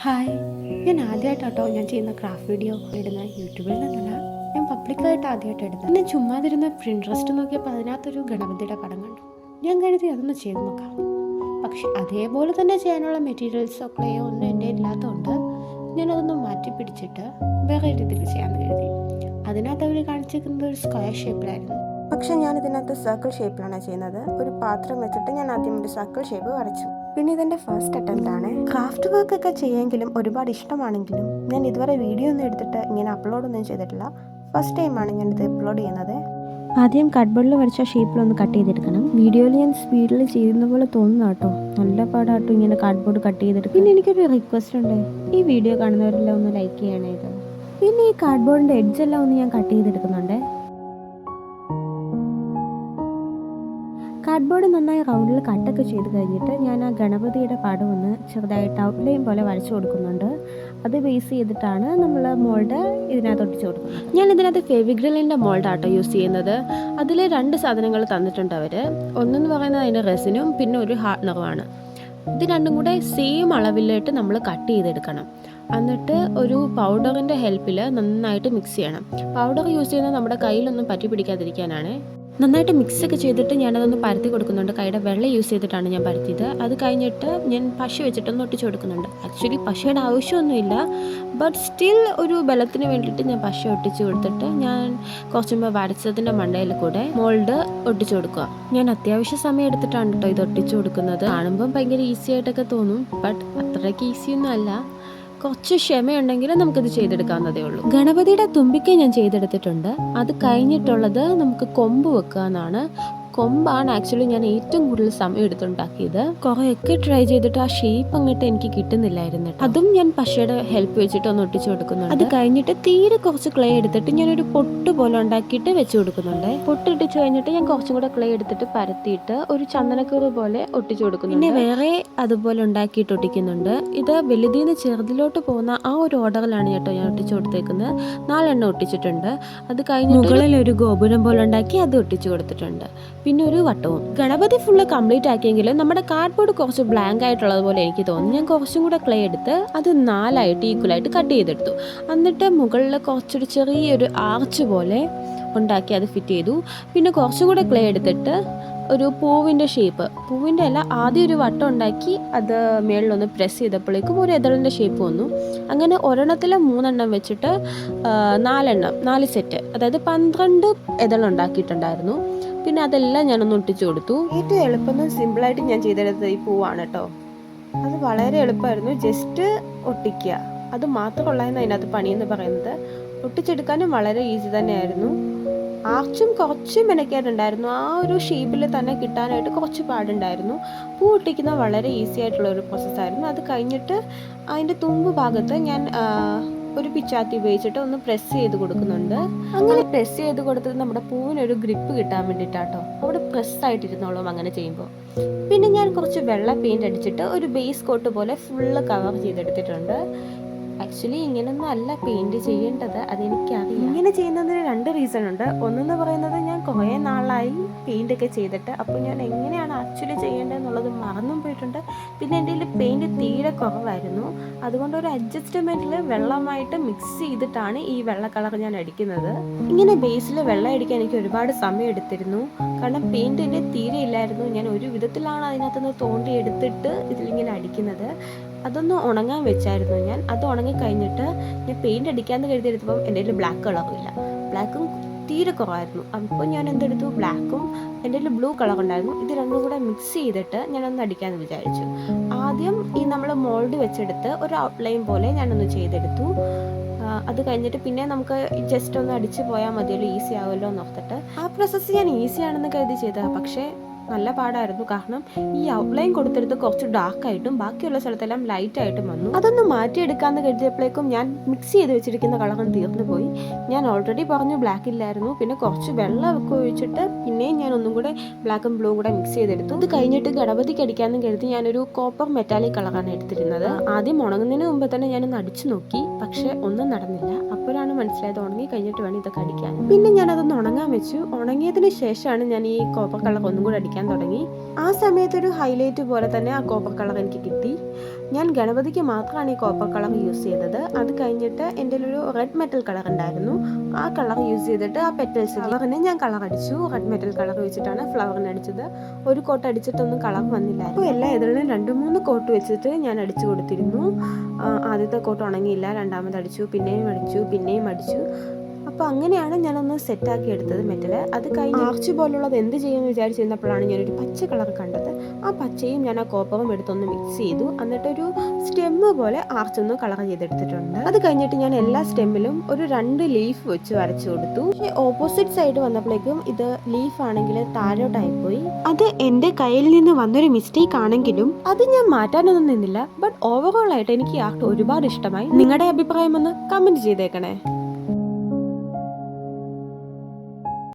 Hi, ഞാൻ ആദ്യമായിട്ടാട്ടോ ഞാൻ ചെയ്യുന്ന ക്രാഫ്റ്റ് വീഡിയോ ഇടുന്ന യൂട്യൂബിൽ നിന്നല്ല. ഞാൻ പബ്ലിക്കായിട്ട് ആദ്യമായിട്ട് ഇടുന്നത്. ഞാൻ ചുമ്മാതിരുന്ന പ്രിൻട്രസ്റ്റ് നോക്കിയപ്പോൾ അതിനകത്തൊരു ഗണപതിയുടെ പടം കണ്ടു. ഞാൻ കരുതി അതൊന്ന് ചെയ്ത് നോക്കാം. പക്ഷെ അതേപോലെ തന്നെ ചെയ്യാനുള്ള മെറ്റീരിയൽസോ ക്ലേയോ ഒന്നും എൻ്റെ ഇല്ലാത്തതുകൊണ്ട് ഞാനതൊന്ന് മാറ്റി പിടിച്ചിട്ട് വേറെ രീതിയിൽ ചെയ്യാമെന്ന് കരുതി. അതിനകത്ത് അവർ കാണിച്ചിരിക്കുന്നത് ഒരു സ്ക്വയർ ഷേപ്പിലായിരുന്നു. പക്ഷെ ഞാൻ ഇതിനകത്ത് സർക്കിൾ ഷേപ്പിലാണ് ചെയ്യുന്നത്. ഒരു പാത്രം വെച്ചിട്ട് ഞാൻ ആദ്യം ഒരു സർക്കിൾ ഷേപ്പ് വരച്ചു. പിന്നെ ഇതെൻ്റെ ഫസ്റ്റ് അറ്റംപ്റ്റ് ആണ്. ക്രാഫ്റ്റ് വർക്ക് ഒക്കെ ചെയ്യുമെങ്കിലും ഒരുപാട് ഇഷ്ടമാണെങ്കിലും ഞാൻ ഇതുവരെ വീഡിയോ ഒന്നും എടുത്തിട്ട് ഇങ്ങനെ അപ്ലോഡൊന്നും ചെയ്തിട്ടില്ല. ഫസ്റ്റ് ടൈമാണ് ഞാനിത് അപ്ലോഡ് ചെയ്യുന്നത്. ആദ്യം കട്ട്ബോർഡിൽ വരച്ച ഷേപ്പിലൊന്ന് കട്ട് ചെയ്തെടുക്കണം. വീഡിയോയിൽ ഞാൻ സ്പീഡിൽ ചെയ്യുന്ന പോലെ തോന്നുന്നു കേട്ടോ. നല്ല പാടാട്ടോ ഇങ്ങനെ കാർഡ്ബോർഡ് കട്ട് ചെയ്തെടുക്കും. പിന്നെ എനിക്കൊരു റിക്വസ്റ്റ് ഉണ്ട്, ഈ വീഡിയോ കാണുന്നവരെല്ലാം ഒന്ന് ലൈക്ക് ചെയ്യണേ ഇത്. പിന്നെ ഈ കാർഡ്ബോർഡിൻ്റെ എഡ്ജെല്ലാം ഒന്ന് ഞാൻ കട്ട് ചെയ്തെടുക്കുന്നുണ്ട്. കാർഡ്ബോർഡ് നന്നായി റൗണ്ടിൽ കട്ടൊക്കെ ചെയ്ത് കഴിഞ്ഞിട്ട് ഞാൻ ആ ഗണപതിയുടെ പടം ഒന്ന് ചെറുതായിട്ട് ഔട്ട്ലൈൻ പോലെ വരച്ചു കൊടുക്കുന്നുണ്ട്. അത് ബേസ് ചെയ്തിട്ടാണ് നമ്മൾ മോൾഡ് ഇതിനകത്ത് ഒട്ടിച്ച് കൊടുക്കുന്നത്. ഞാൻ ഇതിനകത്ത് ഫെവിഗ്രിലിൻ്റെ മോൾഡാട്ടോ യൂസ് ചെയ്യുന്നത്. അതിൽ 2 സാധനങ്ങൾ തന്നിട്ടുണ്ട് അവർ. ഒന്നെന്ന് പറയുന്നത് അതിൻ്റെ റെസിനും പിന്നെ ഒരു ഹാർഡ്നറുമാണ്. ഇത് രണ്ടും കൂടെ സെയിം അളവിലായിട്ട് നമ്മൾ കട്ട് ചെയ്തെടുക്കണം. എന്നിട്ട് ഒരു പൗഡറിൻ്റെ ഹെൽപ്പിൽ നന്നായിട്ട് മിക്സ് ചെയ്യണം. പൗഡർ യൂസ് ചെയ്യുന്നത് നമ്മുടെ കയ്യിലൊന്നും പറ്റി പിടിക്കാതിരിക്കാനാണ്. നന്നായിട്ട് മിക്സൊക്കെ ചെയ്തിട്ട് ഞാനതൊന്ന് പരത്തി കൊടുക്കുന്നുണ്ട്. കൈയുടെ വെള്ളം യൂസ് ചെയ്തിട്ടാണ് ഞാൻ പരത്തിയത്. അത് കഴിഞ്ഞിട്ട് ഞാൻ പശ വെച്ചിട്ടൊന്ന് ഒട്ടിച്ച് കൊടുക്കുന്നുണ്ട്. ആക്ച്വലി പശയുടെ ആവശ്യമൊന്നുമില്ല, ബട്ട് സ്റ്റിൽ ഒരു ബലത്തിന് വേണ്ടിയിട്ട് ഞാൻ പശ ഒട്ടിച്ച് കൊടുത്തിട്ട് ഞാൻ കുറച്ച് മുമ്പ് വരച്ചതിൻ്റെ മണ്ടയിൽ കൂടെ മോൾഡ് ഒട്ടിച്ച് കൊടുക്കുക. ഞാൻ അത്യാവശ്യം സമയം എടുത്തിട്ടാണ് കേട്ടോ ഇത് ഒട്ടിച്ച് കൊടുക്കുന്നത്. കാണുമ്പം ഭയങ്കര ഈസി ആയിട്ടൊക്കെ തോന്നും, ബട്ട് അത്രയ്ക്ക് ഈസിയൊന്നും അല്ല. കുറച്ച് ക്ഷമയുണ്ടെങ്കിൽ നമുക്കിത് ചെയ്തെടുക്കാവുന്നതേ ഉള്ളൂ. ഗണപതിയുടെ തുമ്പിക്കൈ ഞാൻ ചെയ്തെടുത്തിട്ടുണ്ട്. അത് കഴിഞ്ഞിട്ടുള്ളത് നമുക്ക് കൊമ്പ് വെക്കുക എന്നാണ്. കൊമ്പാണ് ആക്ച്വലി ഞാൻ ഏറ്റവും കൂടുതൽ സമയം എടുത്തുണ്ടാക്കിയത്. കുറേയൊക്കെ ട്രൈ ചെയ്തിട്ട് ആ ഷേപ്പ് അങ്ങോട്ട് എനിക്ക് കിട്ടുന്നില്ലായിരുന്നു. അതും ഞാൻ പശയുടെ ഹെൽപ്പ് വെച്ചിട്ട് ഒന്ന് ഒട്ടിച്ചു കൊടുക്കുന്നുണ്ട്. അത് കഴിഞ്ഞിട്ട് തീരെ കുറച്ച് ക്ലേ എടുത്തിട്ട് ഞാനൊരു പൊട്ട് പോലെ ഉണ്ടാക്കിയിട്ട് വെച്ച് കൊടുക്കുന്നുണ്ട്. പൊട്ടിട്ടിച്ച് കഴിഞ്ഞിട്ട് ഞാൻ കുറച്ചും കൂടെ ക്ലേ എടുത്തിട്ട് പരത്തിയിട്ട് ഒരു ചന്ദനക്കുറി പോലെ ഒട്ടിച്ചു കൊടുക്കുന്നുണ്ട്. പിന്നെ വേറെ അതുപോലെ ഉണ്ടാക്കിയിട്ട് ഒട്ടിക്കുന്നുണ്ട്. ഇത് വലുതിന്ന് ചെറുതിലോട്ട് പോകുന്ന ആ ഒരു ഓർഡറിലാണ് കേട്ടോ ഞാൻ ഒട്ടിച്ചു കൊടുത്തേക്കുന്നത്. 4 എണ്ണം ഒട്ടിച്ചിട്ടുണ്ട്. അത് കഴിഞ്ഞ് മുകളിൽ ഒരു ഗോപുരം പോലെ ഉണ്ടാക്കി അത് ഒട്ടിച്ചു കൊടുത്തിട്ടുണ്ട്. പിന്നെ ഒരു വട്ടവും. ഗണപതി ഫുള്ള് കംപ്ലീറ്റ് ആക്കിയെങ്കിലും നമ്മുടെ കാർഡ്ബോർഡ് കുറച്ച് ബ്ലാങ്ക് ആയിട്ടുള്ളത് പോലെ എനിക്ക് തോന്നി. ഞാൻ കുറച്ചും കൂടെ ക്ലേ എടുത്ത് അത് 4 ഈക്വലായിട്ട് കട്ട് ചെയ്തെടുത്തു. എന്നിട്ട് മുകളിൽ കുറച്ചൊരു ചെറിയൊരു ആർച്ച് പോലെ ഉണ്ടാക്കി അത് ഫിറ്റ് ചെയ്തു. പിന്നെ കുറച്ചും കൂടെ ക്ലേ എടുത്തിട്ട് ഒരു പൂവിൻ്റെ ഷേപ്പ്, പൂവിൻ്റെ അല്ല, ആദ്യം ഒരു വട്ടം ഉണ്ടാക്കി അത് മേളിലൊന്ന് പ്രസ് ചെയ്തപ്പോഴേക്കും ഒരു എതളിൻ്റെ ഷേപ്പ് വന്നു. അങ്ങനെ ഒരെണ്ണത്തിൽ 3 എണ്ണം വെച്ചിട്ട് 4 സെറ്റ്, അതായത് 12 എതളുണ്ടാക്കിയിട്ടുണ്ടായിരുന്നു. പിന്നെ അതെല്ലാം ഞാനൊന്ന് ഒട്ടിച്ചു കൊടുത്തു. ഏറ്റവും എളുപ്പം സിമ്പിളായിട്ട് ഞാൻ ചെയ്തെടുത്തത് ഈ പൂവാണ് കേട്ടോ. അത് വളരെ എളുപ്പമായിരുന്നു. ജസ്റ്റ് ഒട്ടിക്കുക, അത് മാത്രമുള്ളതെന്ന് അതിനകത്ത് പണിയെന്ന് പറയുന്നത്. ഒട്ടിച്ചെടുക്കാനും വളരെ ഈസി തന്നെയായിരുന്നു. ആർച്ചും കുറച്ച് മെനക്കേടുണ്ടായിരുന്നു. ആ ഒരു ഷേപ്പിൽ തന്നെ കിട്ടാനായിട്ട് കുറച്ച് പാടുണ്ടായിരുന്നു. പൂ ഒട്ടിക്കുന്നത് വളരെ ഈസി ആയിട്ടുള്ള ഒരു പ്രോസസ്സായിരുന്നു. അത് കഴിഞ്ഞിട്ട് അതിൻ്റെ തുമ്പ് ഭാഗത്ത് ഞാൻ ഒരു പിച്ചാത്തി ഉപയോഗിച്ചിട്ട് ഒന്ന് പ്രസ് ചെയ്ത് കൊടുക്കുന്നുണ്ട്. അങ്ങനെ പ്രസ് ചെയ്ത് കൊടുത്തത് നമ്മുടെ പൂവിനൊരു ഗ്രിപ്പ് കിട്ടാൻ വേണ്ടിയിട്ടാട്ടോ. അവിടെ പ്രസ് ആയിട്ടിരുന്നോളും അങ്ങനെ ചെയ്യുമ്പോൾ. പിന്നെ ഞാൻ കുറച്ച് വെള്ള പെയിന്റ് അടിച്ചിട്ട് ഒരു ബേസ് കോട്ട് പോലെ ഫുള്ള് കവർ ചെയ്തെടുത്തിട്ടുണ്ട്. ആക്ച്വലി ഇങ്ങനൊന്നും അല്ല പെയിന്റ് ചെയ്യേണ്ടത്, അതെനിക്കറിയാം. ഇങ്ങനെ ചെയ്യുന്നതിന് 2 റീസൺ ഉണ്ട്. ഒന്നെന്ന് പറയുന്നത് ഞാൻ കുറേ നാളായി പെയിന്റ് ഒക്കെ ചെയ്തിട്ട്, അപ്പോൾ ഞാൻ എങ്ങനെയാണ് ആക്ച്വലി ചെയ്യേണ്ടതെന്നുള്ളത് മറന്നും പോയിട്ടുണ്ട്. പിന്നെ എൻ്റെ കയ്യിൽ പെയിന്റ് തീരെ കുറവായിരുന്നു. അതുകൊണ്ട് ഒരു അഡ്ജസ്റ്റ്മെന്റിൽ വെള്ളമായിട്ട് മിക്സ് ചെയ്തിട്ടാണ് ഈ വെള്ള കളർ ഞാൻ അടിക്കുന്നത്. ഇങ്ങനെ ബേസിൽ വെള്ളം അടിക്കാൻ എനിക്ക് ഒരുപാട് സമയം എടുത്തിരുന്നു. കാരണം പെയിന്റ് എൻ്റെ തീരെ ഇല്ലായിരുന്നു. ഞാൻ ഒരു വിധത്തിലാണ് അതിനകത്തുനിന്ന് തോണ്ടി എടുത്തിട്ട് ഇതിലിങ്ങനെ അടിക്കുന്നത്. അതൊന്ന് ഉണങ്ങാൻ വെച്ചായിരുന്നു ഞാൻ. അത് ഉണങ്ങി കഴിഞ്ഞിട്ട് ഞാൻ പെയിന്റ് അടിക്കാമെന്ന് കരുതിയെടുത്തപ്പം എൻ്റെ കയ്യിൽ ബ്ലാക്ക് കളറില്ല. ബ്ലാക്കും തീരെ കുറവായിരുന്നു. അപ്പോൾ ഞാൻ എന്തെടുത്തു, ബ്ലാക്കും എൻ്റെ കയ്യിൽ ബ്ലൂ കളർ ഉണ്ടായിരുന്നു. ഇത് രണ്ടും കൂടെ മിക്സ് ചെയ്തിട്ട് ഞാനൊന്ന് അടിക്കാമെന്ന് വിചാരിച്ചു. ആദ്യം ഈ നമ്മൾ മോൾഡ് വെച്ചെടുത്ത് ഒരു ഔട്ട്ലൈൻ പോലെ ഞാനൊന്ന് ചെയ്തെടുത്തു. അത് കഴിഞ്ഞിട്ട് പിന്നെ നമുക്ക് ജസ്റ്റ് ഒന്ന് അടിച്ച് പോയാൽ മതിയല്ലോ, ഈസി ആവുമല്ലോ എന്ന് ഓർത്തിട്ട് ആ പ്രോസസ്സ് ഞാൻ ഈസി ആണെന്ന് കരുതി ചെയ്തതാണ്. പക്ഷേ നല്ല പാടായിരുന്നു. കാരണം ഈ ഔട്ട്ലൈൻ കൊടുത്തെടുത്ത് കുറച്ച് ഡാർക്കായിട്ടും ബാക്കിയുള്ള സ്ഥലത്തെല്ലാം ലൈറ്റായിട്ടും വന്നു. അതൊന്ന് മാറ്റിയെടുക്കാമെന്ന് കരുതിയപ്പോഴേക്കും ഞാൻ മിക്സ് ചെയ്ത് വെച്ചിരിക്കുന്ന കളറുകൾ തീർന്നു പോയി. ഞാൻ ഓൾറെഡി പറഞ്ഞു ബ്ലാക്ക് ഇല്ലായിരുന്നു. പിന്നെ കുറച്ച് വെള്ളമൊക്കെ ഒഴിച്ചിട്ട് പിന്നെയും ഞാൻ ഒന്നും കൂടെ ബ്ലാക്കും ബ്ലൂവും കൂടെ മിക്സ് ചെയ്തെടുത്തു. ഇത് കഴിഞ്ഞിട്ട് ഗണപതിക്ക് അടിക്കാമെന്ന് കരുതി ഞാനൊരു കോപ്പർ മെറ്റാലിക് കളറാണ് എടുത്തിരുന്നത്. ആദ്യം ഉണങ്ങുന്നതിന് മുമ്പ് തന്നെ ഞാനൊന്ന് അടിച്ചു നോക്കി, പക്ഷേ ഒന്നും നടന്നില്ല. അപ്പോഴാണ് മനസ്സിലായത് ഉണങ്ങി കഴിഞ്ഞിട്ട് വേണം ഇതൊക്കെ അടിക്കാൻ. പിന്നെ ഞാനതൊന്ന് ഉണങ്ങാൻ വെച്ചു. ഉണങ്ങിയതിന് ശേഷമാണ് ഞാൻ ഈ കോപ്പർ കളർ ഒന്നും കൂടെ അടിക്കാൻ വരയ്ക്കാൻ തുടങ്ങി. ആ സമയത്തൊരു ഹൈലൈറ്റ് പോലെ തന്നെ ആ കോപ്പർ കളർ എനിക്ക് കിട്ടി. ഞാൻ ഗണപതിക്ക് മാത്രമാണ് ഈ കോപ്പർ കളർ യൂസ് ചെയ്തത്. അത് കഴിഞ്ഞിട്ട് എൻ്റെ ഒരു റെഡ് മെറ്റൽ കളർ ഉണ്ടായിരുന്നു. ആ കളർ യൂസ് ചെയ്തിട്ട് ആ പെറ്റൽസ് ഫ്ലവറിന് ഞാൻ കളർ അടിച്ചു. റെഡ് മെറ്റൽ കളർ വെച്ചിട്ടാണ് ഫ്ലവറിന് അടിച്ചത്. ഒരു കോട്ട് അടിച്ചിട്ടൊന്നും കളർ വന്നില്ല. അപ്പോൾ എല്ലാ ഇതിലും 2-3 കോട്ട് വെച്ചിട്ട് ഞാൻ അടിച്ചു കൊടുത്തിരുന്നു. ആദ്യത്തെ കോട്ട് ഉണങ്ങിയില്ല, രണ്ടാമത് അടിച്ചു, പിന്നെയും അടിച്ചു. അപ്പോൾ അങ്ങനെയാണ് ഞാനൊന്ന് സെറ്റാക്കി എടുത്തത് മെറ്റൽ. അത് കഴിഞ്ഞ് ആർച്ച് പോലുള്ളത് എന്ത് ചെയ്യുമെന്ന് വിചാരിച്ചിരുന്നപ്പോഴാണ് ഞാനൊരു പച്ച കളർ കണ്ടത്. ആ പച്ചയും ഞാൻ ആ കോപ്പറും എടുത്തൊന്ന് മിക്സ് ചെയ്തു. എന്നിട്ടൊരു സ്റ്റെമ്മ് പോലെ ആർച്ചൊന്ന് കളർ ചെയ്തെടുത്തിട്ടുണ്ട്. അത് കഴിഞ്ഞിട്ട് ഞാൻ എല്ലാ സ്റ്റെമ്മിലും ഒരു 2 ലീഫ് വെച്ച് വരച്ചു കൊടുത്തു. പക്ഷേ ഓപ്പോസിറ്റ് സൈഡ് വന്നപ്പോഴേക്കും ഇത് ലീഫ് ആണെങ്കിൽ താഴോട്ടായിപ്പോയി. അത് എൻ്റെ കയ്യിൽ നിന്ന് വന്നൊരു മിസ്റ്റേക്ക് ആണെങ്കിലും അത് ഞാൻ മാറ്റാനൊന്നും നിന്നില്ല. ബട്ട് ഓവറോൾ ആയിട്ട് എനിക്ക് ഈ ആർട്ട് ഒരുപാട് ഇഷ്ടമായി. നിങ്ങളുടെ അഭിപ്രായം ഒന്ന് കമൻറ്റ് ചെയ്തേക്കണേ.